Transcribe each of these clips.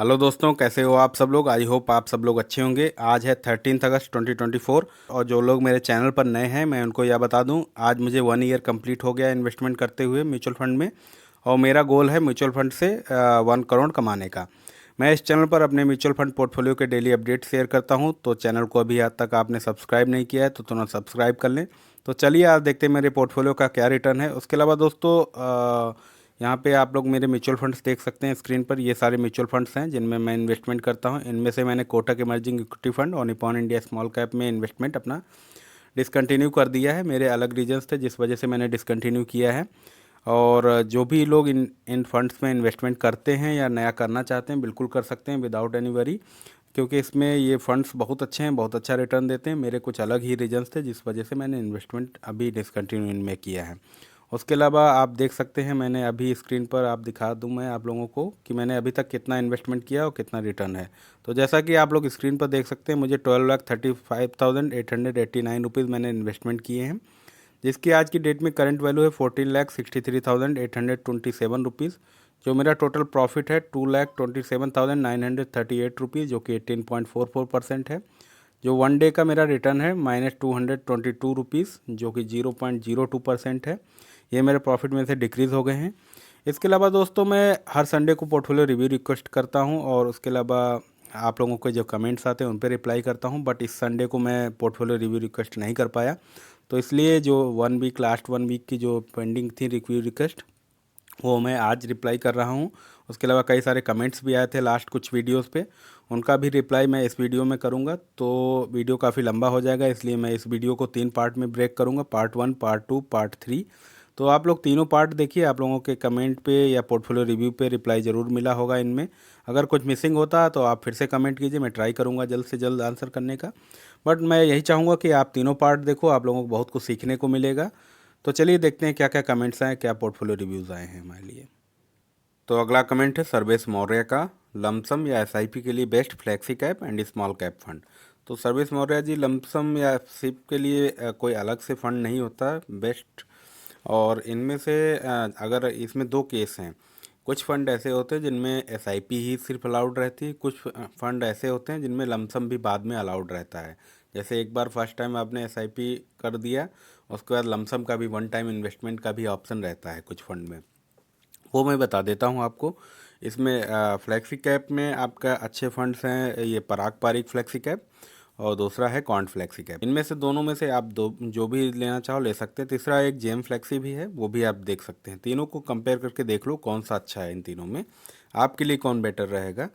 Hello दोस्तों, कैसे हो आप सब लोग। आई होप आप सब लोग अच्छे होंगे। आज है 13 अगस्त 2024 और जो लोग मेरे चैनल पर नए हैं मैं उनको यह बता दूं, आज मुझे 1 ईयर कंप्लीट हो गया इन्वेस्टमेंट करते हुए म्यूचुअल फंड में। और मेरा गोल है म्यूचुअल फंड से 1 करोड़ कमाने का। मैं इस चैनल पर अपने म्यूचुअल फंड पोर्टफोलियो के डेली अपडेट शेयर करता हूं, तो चैनल को अभी आज तक आपने सब्सक्राइब नहीं किया है तो तुरंत सब्सक्राइब कर लें। तो चलिए आज देखते हैं मेरे पोर्टफोलियो का क्या रिटर्न है। उसके अलावा दोस्तों, यहाँ पे आप लोग मेरे म्यूचुअल फंड्स देख सकते हैं स्क्रीन पर। ये सारे म्यूचुअल फंड्स हैं जिनमें मैं इन्वेस्टमेंट करता हूँ। इनमें से मैंने कोटक इमर्जिंग इक्विटी फंड और निपॉन इंडिया स्मॉल कैप में इन्वेस्टमेंट अपना डिसकंटिन्यू कर दिया है। मेरे अलग रीजंस थे जिस वजह से मैंने डिसकंटिन्यू किया है। और जो भी लोग इन इन फंड्स में इन्वेस्टमेंट करते हैं या नया करना चाहते हैं, बिल्कुल कर सकते हैं विदाउट एनी वरी, क्योंकि इसमें ये फंड्स बहुत अच्छे हैं, बहुत अच्छा रिटर्न देते हैं। मेरे कुछ अलग ही रीजंस थे जिस वजह से मैंने इन्वेस्टमेंट अभी डिसकंटिन्यू इनमें किया है। उसके अलावा आप देख सकते हैं, मैंने अभी स्क्रीन पर आप दिखा दूं मैं आप लोगों को कि मैंने अभी तक कितना इन्वेस्टमेंट किया और कितना रिटर्न है। तो जैसा कि आप लोग स्क्रीन पर देख सकते हैं, मुझे 12,35,889 रुपीज़ मैंने इन्वेस्टमेंट किए हैं, जिसकी आज की डेट में करंट वैल्यू है 14,63,827 रुपीज़। जो मेरा टोटल प्रॉफिट है 2,27,938 रुपीज़, जो कि 18.44% है। जो 1 डे का मेरा रिटर्न है -222 रुपीज़, जो कि 0.02% है। ये मेरे प्रॉफिट में से डिक्रीज़ हो गए हैं। इसके अलावा दोस्तों, मैं हर संडे को पोर्टफोलियो रिव्यू रिक्वेस्ट करता हूँ और उसके अलावा आप लोगों के जो कमेंट्स आते हैं उन पर रिप्लाई करता हूँ। बट इस संडे को मैं पोर्टफोलियो रिव्यू रिक्वेस्ट नहीं कर पाया, तो इसलिए जो 1 वीक लास्ट 1 वीक की जो पेंडिंग थी रिव्यू रिक्वेस्ट, वो मैं आज रिप्लाई कर रहा हूँ। उसके अलावा कई सारे कमेंट्स भी आए थे लास्ट कुछ वीडियोस पे, उनका भी रिप्लाई मैं इस वीडियो में करूँगा। तो वीडियो काफ़ी लंबा हो जाएगा, इसलिए मैं इस वीडियो को 3 पार्ट में ब्रेक करूँगा, पार्ट 1, पार्ट 2, पार्ट 3। तो आप लोग तीनों पार्ट देखिए, आप लोगों के कमेंट पे या पोर्टफोलियो रिव्यू पे रिप्लाई ज़रूर मिला होगा इनमें। अगर कुछ मिसिंग होता है तो आप फिर से कमेंट कीजिए, मैं ट्राई करूँगा जल्द से जल्द आंसर करने का। बट मैं यही चाहूँगा कि आप तीनों पार्ट देखो, आप लोगों को बहुत कुछ सीखने को मिलेगा। तो चलिए देखते हैं क्या क्या कमेंट्स आए, क्या पोर्टफोलियो रिव्यूज़ आए हैं हमारे लिए। तो अगला कमेंट है सर्वेश मौर्य का, लमसम या एसआईपी के लिए best flexi cap and small cap fund. तो सर्वेश मौर्य जी, लमसम या सिप के लिए कोई अलग से फंड नहीं होता बेस्ट। और इनमें से अगर इसमें दो केस हैं। कुछ फंड ऐसे होते हैं जिनमें एसआईपी ही सिर्फ अलाउड रहती है, कुछ फंड ऐसे होते हैं जिनमें लमसम भी बाद में अलाउड रहता है। जैसे एक बार फर्स्ट टाइम आपने एसआईपी कर दिया, उसके बाद लमसम का भी 1 टाइम इन्वेस्टमेंट का भी ऑप्शन रहता है कुछ फंड में, वो मैं बता देता हूँ आपको। इसमें फ्लैक्सी कैप में आपका अच्छे फंड्स हैं, ये पराग पारिक फ्लैक्सी कैप और दूसरा है कॉन्ट फ्लैक्सी कैप। इनमें से दोनों में से आप दो जो भी लेना चाहो ले सकते हैं। तीसरा एक जेम फ्लैक्सी भी है, वो भी आप देख सकते हैं। तीनों को कंपेयर करके देख लो कौन सा अच्छा है इन तीनों में, आपके लिए कौन बेटर रहेगा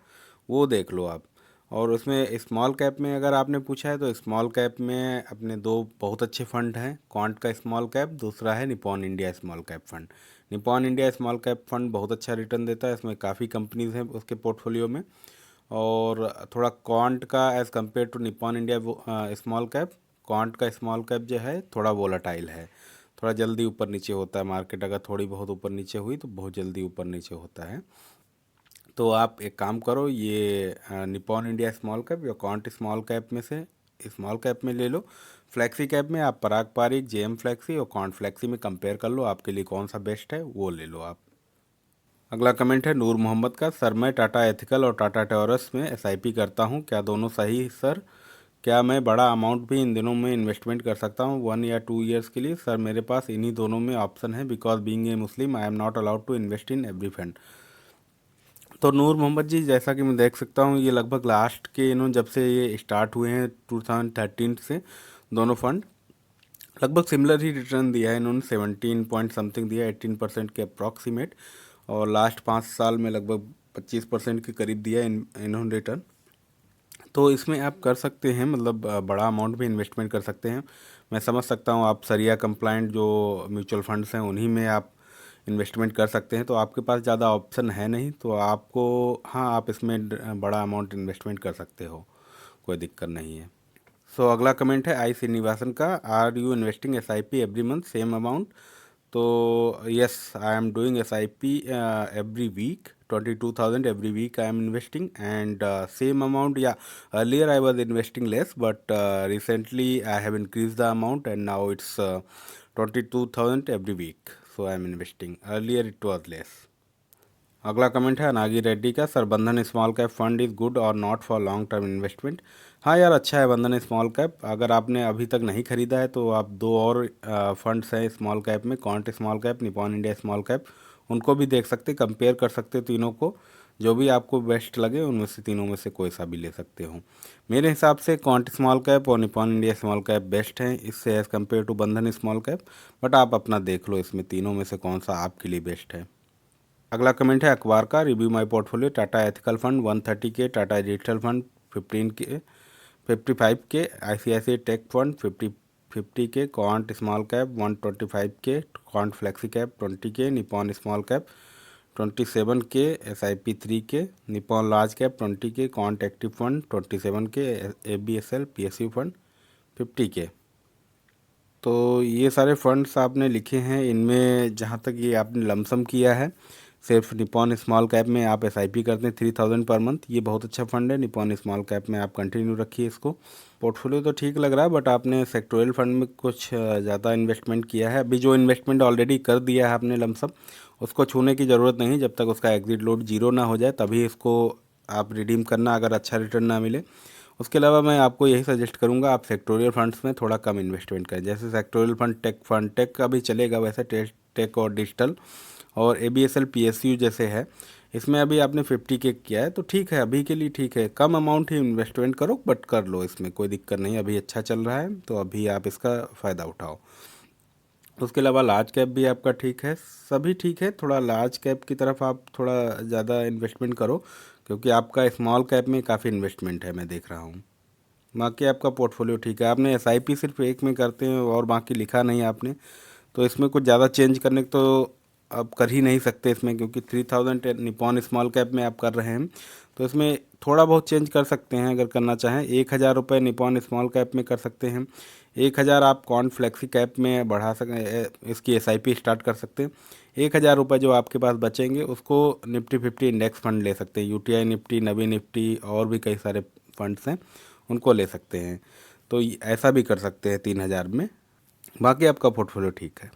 वो देख लो आप। और उसमें स्मॉल कैप में अगर आपने पूछा है तो स्मॉल कैप में अपने दो बहुत अच्छे फंड हैं, क्वांट का स्मॉल कैप, दूसरा है Nippon India small cap fund. Nippon India small cap fund बहुत अच्छा रिटर्न देता है, इसमें काफ़ी कंपनीज हैं उसके पोर्टफोलियो में। और थोड़ा क्वांट का as compared to Nippon India small cap, Quant का स्मॉल कैप जो है थोड़ा वोलाटाइल है, थोड़ा जल्दी ऊपर नीचे होता है। मार्केट अगर थोड़ी बहुत ऊपर नीचे हुई तो बहुत जल्दी ऊपर नीचे होता है। तो आप एक काम करो, ये निपॉन इंडिया स्मॉल कैप या क्वांट स्मॉल कैप में से स्मॉल कैप में ले लो। फ्लैक्सी कैप में आप पराग पारिक, जेएम फ्लैक्सी और क्वांट फ्लैक्सी में कंपेयर कर लो, आपके लिए कौन सा बेस्ट है वो ले लो आप। अगला कमेंट है नूर मोहम्मद का, सर मैं टाटा एथिकल और टाटा टॉरस में एसआईपी करता हूं, क्या दोनों सही सर? क्या मैं बड़ा अमाउंट भी इन दिनों में इन्वेस्टमेंट कर सकता हूं 1 या 2 ईयर्स के लिए? सर मेरे पास इन्हीं दोनों में ऑप्शन है, because being a Muslim I am not allowed to invest in every fund. तो नूर मोहम्मद जी, जैसा कि मैं देख सकता हूँ, ये लगभग लास्ट के इन्होंने जब से ये स्टार्ट हुए हैं 2013 से, दोनों फंड लगभग सिमिलर ही रिटर्न दिया है इन्होंने। 17 पॉइंट समथिंग दिया, 18% के अप्रॉक्सीमेट। और लास्ट 5 साल में लगभग 25% के करीब दिया इन्होंने रिटर्न। तो इसमें आप कर सकते हैं, मतलब बड़ा अमाउंट भी इन्वेस्टमेंट कर सकते हैं। मैं समझ सकता हूँ आप सरिया कंप्लाइंट जो म्यूचुअल फंड्स हैं उन्हीं में आप इन्वेस्टमेंट कर सकते हैं, तो आपके पास ज़्यादा ऑप्शन है नहीं, तो आपको हाँ आप इसमें बड़ा अमाउंट इन्वेस्टमेंट कर सकते हो, कोई दिक्कत नहीं है। सो अगला कमेंट है आई श्रीनिवासन का, are you investing S I P every month same amount? तो yes, I am doing S I P every week, 22,000 every week I am investing, and same amount, yeah, earlier I was investing less, but recently I have increased the amount and now it's 22,000 every week, so I am investing. Earlier it was less. अगला comment है अनागी रेड्डी का, sir Bandhan small cap fund is good और not for long term investment. हाँ यार, अच्छा है बंधन small cap. अगर आपने अभी तक नहीं खरीदा है तो आप दो और फंड्स हैं स्मॉल कैप में, quant small cap, Nippon India small cap, उनको भी देख सकते, कंपेयर कर सकते तीनों को। जो भी आपको बेस्ट लगे उनमें से, तीनों में से कोई सा भी ले सकते हो। मेरे हिसाब से क्वांट स्मॉल कैप और Nippon India small cap best हैं इससे एज़ कम्पेयर टू बंधन स्मॉल कैप। बट आप अपना देख लो इसमें तीनों में से कौन सा आपके लिए बेस्ट है। अगला कमेंट है अखबार का, review my portfolio, Tata ethical fund 130 के, टाटा डिजिटल फंड 15 के, 55 के, ICICI टेक फंड 50 के, क्वांट स्मॉल कैप 125 के, क्वांट फ्लेक्सी कैप 20 के, निपॉन स्मॉल कैप 27 के, SIP 3 के, निपॉन लार्ज कैप 20 के, क्वांट एक्टिव फंड 27 के, ABSL PSU फंड 50 के। तो ये सारे फंड्स आपने लिखे हैं। इनमें जहाँ तक ये आपने लमसम किया है, सिर्फ निपॉन स्मॉल कैप में आप SIP करते हैं 3000 पर मंथ, ये बहुत अच्छा फंड है। निपॉन स्मॉल कैप में आप कंटिन्यू रखिए इसको। पोर्टफोलियो तो ठीक लग रहा है, बट आपने सेक्टोरियल फंड में कुछ ज़्यादा इन्वेस्टमेंट किया है। अभी जो इन्वेस्टमेंट ऑलरेडी कर दिया है आपने लमसम, उसको छूने की ज़रूरत नहीं। जब तक उसका एग्जिट लोड जीरो ना हो जाए तभी इसको आप रिडीम करना, अगर अच्छा रिटर्न ना मिले। उसके अलावा मैं आपको यही सजेस्ट करूंगा, आप सेक्टोरियल फंड्स में थोड़ा कम इन्वेस्टमेंट करें। जैसे सेक्टोरियल फंड टेक का भी चलेगा वैसे, टेक और डिजिटल, और ABSL PSU जैसे है, इसमें अभी आपने 50 के किया है तो ठीक है, अभी के लिए ठीक है। कम अमाउंट ही इन्वेस्टमेंट करो बट कर लो, इसमें कोई दिक्कत नहीं। अभी अच्छा चल रहा है तो अभी आप इसका फ़ायदा उठाओ। उसके अलावा लार्ज कैप भी आपका ठीक है, सभी ठीक है। थोड़ा लार्ज कैप की तरफ आप थोड़ा ज़्यादा इन्वेस्टमेंट करो, क्योंकि आपका स्मॉल कैप में काफ़ी इन्वेस्टमेंट है मैं देख रहा हूँ। बाकी आपका पोर्टफोलियो ठीक है। आपने SIP सिर्फ एक में करते हैं और बाकी लिखा नहीं आपने, तो इसमें कुछ ज़्यादा चेंज करने को तो आप कर ही नहीं सकते इसमें, क्योंकि 3000 निपॉन स्मॉल कैप में आप कर रहे हैं तो इसमें थोड़ा बहुत चेंज कर सकते हैं अगर करना चाहें। 1000 रुपये निपॉन स्मॉल कैप में कर सकते हैं, 1000 आप कॉन फ्लेक्सी कैप में बढ़ा सकें, इसकी SIP स्टार्ट कर सकते हैं। 1000 रुपये जो आपके पास बचेंगे उसको निफ्टी 50 इंडेक्स फंड ले सकते हैं, UTI निफ्टी, नवी निफ्टी और भी कई सारे फंड्स हैं, उनको ले सकते हैं। तो ऐसा भी कर सकते हैं 3000 में। बाकी आपका पोर्टफोलियो ठीक है।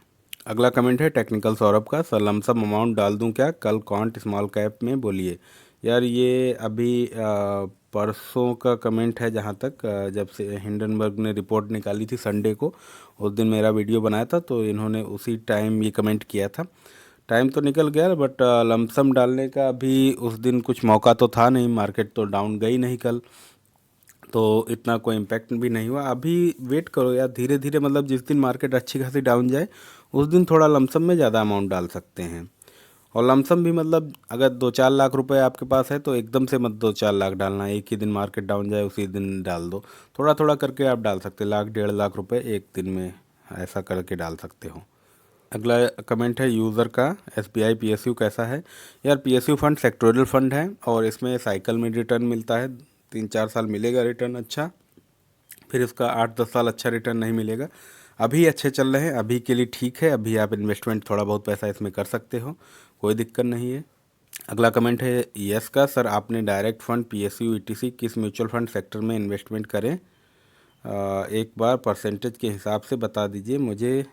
अगला कमेंट है टेक्निकल सौरभ का, सर लमसम अमाउंट डाल दूं क्या कल क्वांट स्मॉल कैप में, बोलिए। यार ये अभी परसों का कमेंट है जहाँ तक, जब से हिंडनबर्ग ने रिपोर्ट निकाली थी संडे को, उस दिन मेरा वीडियो बनाया था तो इन्होंने उसी टाइम ये कमेंट किया था। टाइम तो निकल गया बट लमसम डालने का अभी उस दिन कुछ मौका तो था नहीं, मार्केट तो डाउन गई नहीं कल, तो इतना कोई इम्पैक्ट भी नहीं हुआ। अभी वेट करो यार, धीरे धीरे, मतलब जिस दिन मार्केट अच्छी खासी डाउन जाए उस दिन थोड़ा लमसम में ज़्यादा अमाउंट डाल सकते हैं। और लमसम भी मतलब अगर 2-4 लाख रुपए आपके पास है तो एकदम से मत 2-4 लाख डालना, एक ही दिन मार्केट डाउन जाए उसी दिन डाल दो। थोड़ा थोड़ा करके आप डाल सकते, 1-1.5 लाख रुपए एक दिन में ऐसा करके डाल सकते हो। अगला कमेंट है यूज़र का, SBI PSU कैसा है। यार PSU फंड सेक्टोरियल फंड है और इसमें साइकिल में रिटर्न मिलता है, 3-4 साल मिलेगा रिटर्न अच्छा, फिर इसका 8-10 साल अच्छा रिटर्न नहीं मिलेगा। अभी अच्छे चल रहे हैं, अभी के लिए ठीक है। अभी आप इन्वेस्टमेंट थोड़ा बहुत पैसा इसमें कर सकते हो, कोई दिक्कत नहीं है। अगला कमेंट है यस का, सर आपने डायरेक्ट फंड PSU ETC किस म्यूचुअल फंड सेक्टर में इन्वेस्टमेंट करें, एक बार परसेंटेज के हिसाब से बता दीजिए। मुझे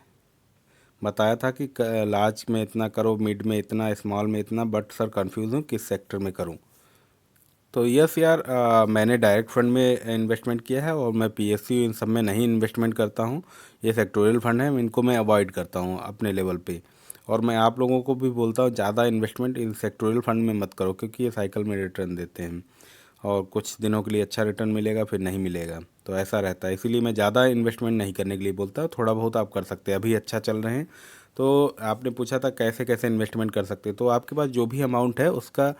बताया था कि लार्ज में इतना करो, मिड में इतना, स्मॉल में इतना, बट सर कंफ्यूज हूँ किस सेक्टर में करूँ। तो यस यार, मैंने डायरेक्ट फंड में इन्वेस्टमेंट किया है और मैं PSU इन सब में नहीं इन्वेस्टमेंट करता हूँ। ये सेक्टोरियल फंड है, इनको मैं अवॉइड करता हूँ अपने लेवल पे। और मैं आप लोगों को भी बोलता हूँ ज़्यादा इन्वेस्टमेंट इन सेक्टोरियल फंड में मत करो, क्योंकि ये साइकिल में रिटर्न देते हैं और कुछ दिनों के लिए अच्छा रिटर्न मिलेगा फिर नहीं मिलेगा, तो ऐसा रहता है। इसीलिए मैं ज़्यादा इन्वेस्टमेंट नहीं करने के लिए बोलता हूँ, थोड़ा बहुत आप कर सकते हैं, अभी अच्छा चल रहे हैं। तो आपने पूछा था कैसे कैसे इन्वेस्टमेंट कर सकते हैं, तो आपके पास जो भी अमाउंट है उसका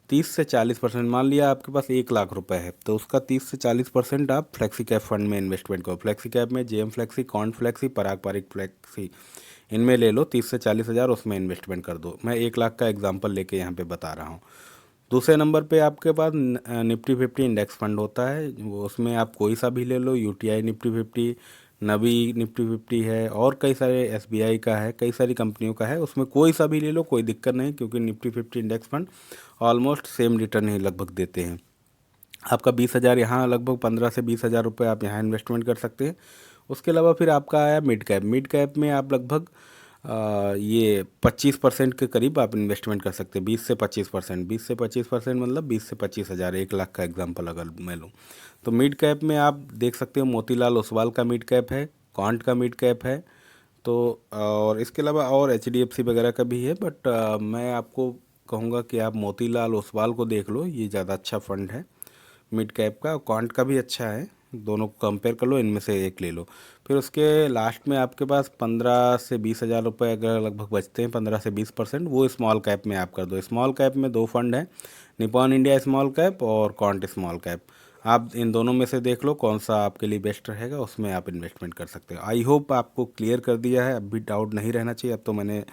30 से 40%, मान लिया आपके पास 1 लाख रुपए है तो उसका 30 से 40% आप फ्लेक्सी कैप फंड में इन्वेस्टमेंट करो। फ्लेक्सी कैप में JM फ्लेक्सी, कॉन फ्लेक्सी, पराग पारिक फ्लेक्सी, इनमें ले लो 30 से 40 हज़ार, उसमें इन्वेस्टमेंट कर दो। मैं 1 लाख का एग्जांपल लेके यहाँ पे बता रहा हूँ। दूसरे नंबर पे आपके पास निफ्टी 50 इंडेक्स फंड होता है, वो उसमें आप कोई सा भी ले लो, UTI निफ्टी 50, नवी निफ्टी 50 है, और कई सारे SBI का है, कई सारी कंपनियों का है, उसमें कोई सा भी ले लो, कोई दिक्कत नहीं, क्योंकि Nifty 50 index fund almost same return ही लगभग देते हैं। आपका 20 हज़ार यहाँ, लगभग 15 से 20 हज़ार रुपये आप यहाँ इन्वेस्टमेंट कर सकते हैं। उसके अलावा फिर आपका आया मिड कैप। मिड कैप में आप लगभग ये 25% के करीब आप इन्वेस्टमेंट कर सकते हैं। 20 से 25%, 20 से 25% मतलब 20 से 25 हज़ार, 1 लाख का एग्जांपल अगर मैं लूँ तो मिड कैप में आप देख सकते हो मोतीलाल ओसवाल का मिड कैप है, क्वांट का मिड कैप है। तो और इसके अलावा और HDFC वगैरह का भी है, बट मैं आपको कहूँगा कि आप मोतीलाल ओसवाल को देख लो, ये ज़्यादा अच्छा फंड है मिड कैप का। क्वांट का भी अच्छा है, दोनों को कंपेयर कर लो, इनमें से एक ले लो। फिर उसके लास्ट में आपके पास 15 से 20 हज़ार रुपये अगर लगभग बचते हैं, 15 से 20%, वो स्मॉल कैप में आप कर दो। स्मॉल कैप में 2 फंड हैं, निपॉन इंडिया स्मॉल कैप और क्वांट स्मॉल कैप। आप इन दोनों में से देख लो कौन सा आपके लिए बेस्ट रहेगा, उसमें आप इन्वेस्टमेंट कर सकते हो। आई होप आपको क्लियर कर दिया है, अब भी डाउट नहीं रहना चाहिए। अब तो मैंने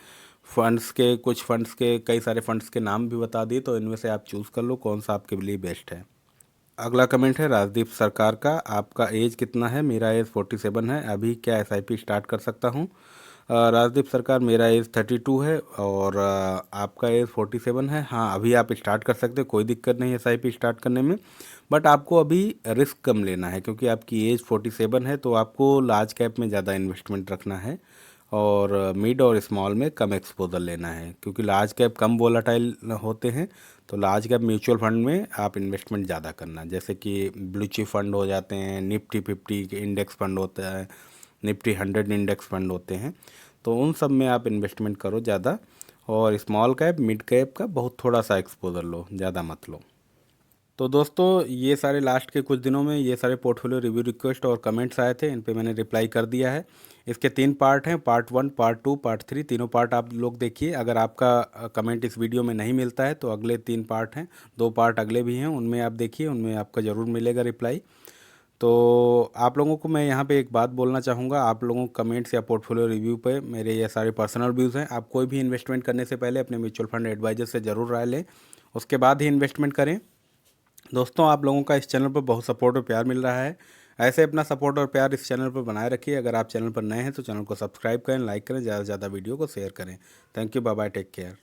कुछ फंड्स के कई सारे फंड्स के नाम भी बता दिए, तो इनमें से आप चूज़ कर लो कौन सा आपके लिए बेस्ट है। अगला कमेंट है राजदीप सरकार का, आपका एज कितना है? मेरा एज 47 है, अभी क्या SIP स्टार्ट कर सकता हूँ? राजदीप सरकार, मेरा एज 32 है और आपका एज 47 है। हाँ, अभी आप स्टार्ट कर सकते हो, कोई दिक्कत नहीं है SIP स्टार्ट करने में, बट आपको अभी रिस्क कम लेना है क्योंकि आपकी एज 47 है, तो आपको लार्ज कैप में ज़्यादा इन्वेस्टमेंट रखना है और मिड और स्मॉल में कम एक्सपोजर लेना है क्योंकि लार्ज कैप कम वोलाटाइल होते हैं। तो लार्ज कैप म्यूचुअल फंड में आप इन्वेस्टमेंट ज़्यादा करना, जैसे कि ब्लू चिप फंड हो जाते हैं, निफ्टी 50 के इंडेक्स फंड होता है, निफ्टी 100 इंडेक्स फंड होते हैं, तो उन सब में आप इन्वेस्टमेंट करो ज़्यादा। और स्मॉल कैप मिड कैप का बहुत थोड़ा सा एक्सपोजर लो, ज़्यादा मत लो। तो दोस्तों, ये सारे लास्ट के कुछ दिनों में ये सारे पोर्टफोलियो रिव्यू रिक्वेस्ट और कमेंट्स आए थे, इन पे मैंने रिप्लाई कर दिया है। इसके 3 पार्ट हैं, पार्ट 1, पार्ट 2, पार्ट 3, तीनों पार्ट आप लोग देखिए। अगर आपका कमेंट इस वीडियो में नहीं मिलता है तो अगले 3 पार्ट हैं, 2 पार्ट अगले भी हैं, उनमें आप देखिए, उनमें आपका ज़रूर मिलेगा रिप्लाई। तो आप लोगों को मैं यहाँ पे एक बात बोलना चाहूँगा, आप लोगों को कमेंट्स या पोर्टफोलियो रिव्यू पे मेरे ये सारे पर्सनल व्यूज़ हैं। आप कोई भी इन्वेस्टमेंट करने से पहले अपने म्यूचुअल फंड एडवाइज़र से ज़रूर राय लें, उसके बाद ही इन्वेस्टमेंट करें। दोस्तों, आप लोगों का इस चैनल पर बहुत सपोर्ट और प्यार मिल रहा है, ऐसे अपना सपोर्ट और प्यार इस चैनल पर बनाए रखिए। अगर आप चैनल पर नए हैं तो चैनल को सब्सक्राइब करें, लाइक करें, ज़्यादा से ज़्यादा वीडियो को शेयर करें। Thank you, bye bye, take care.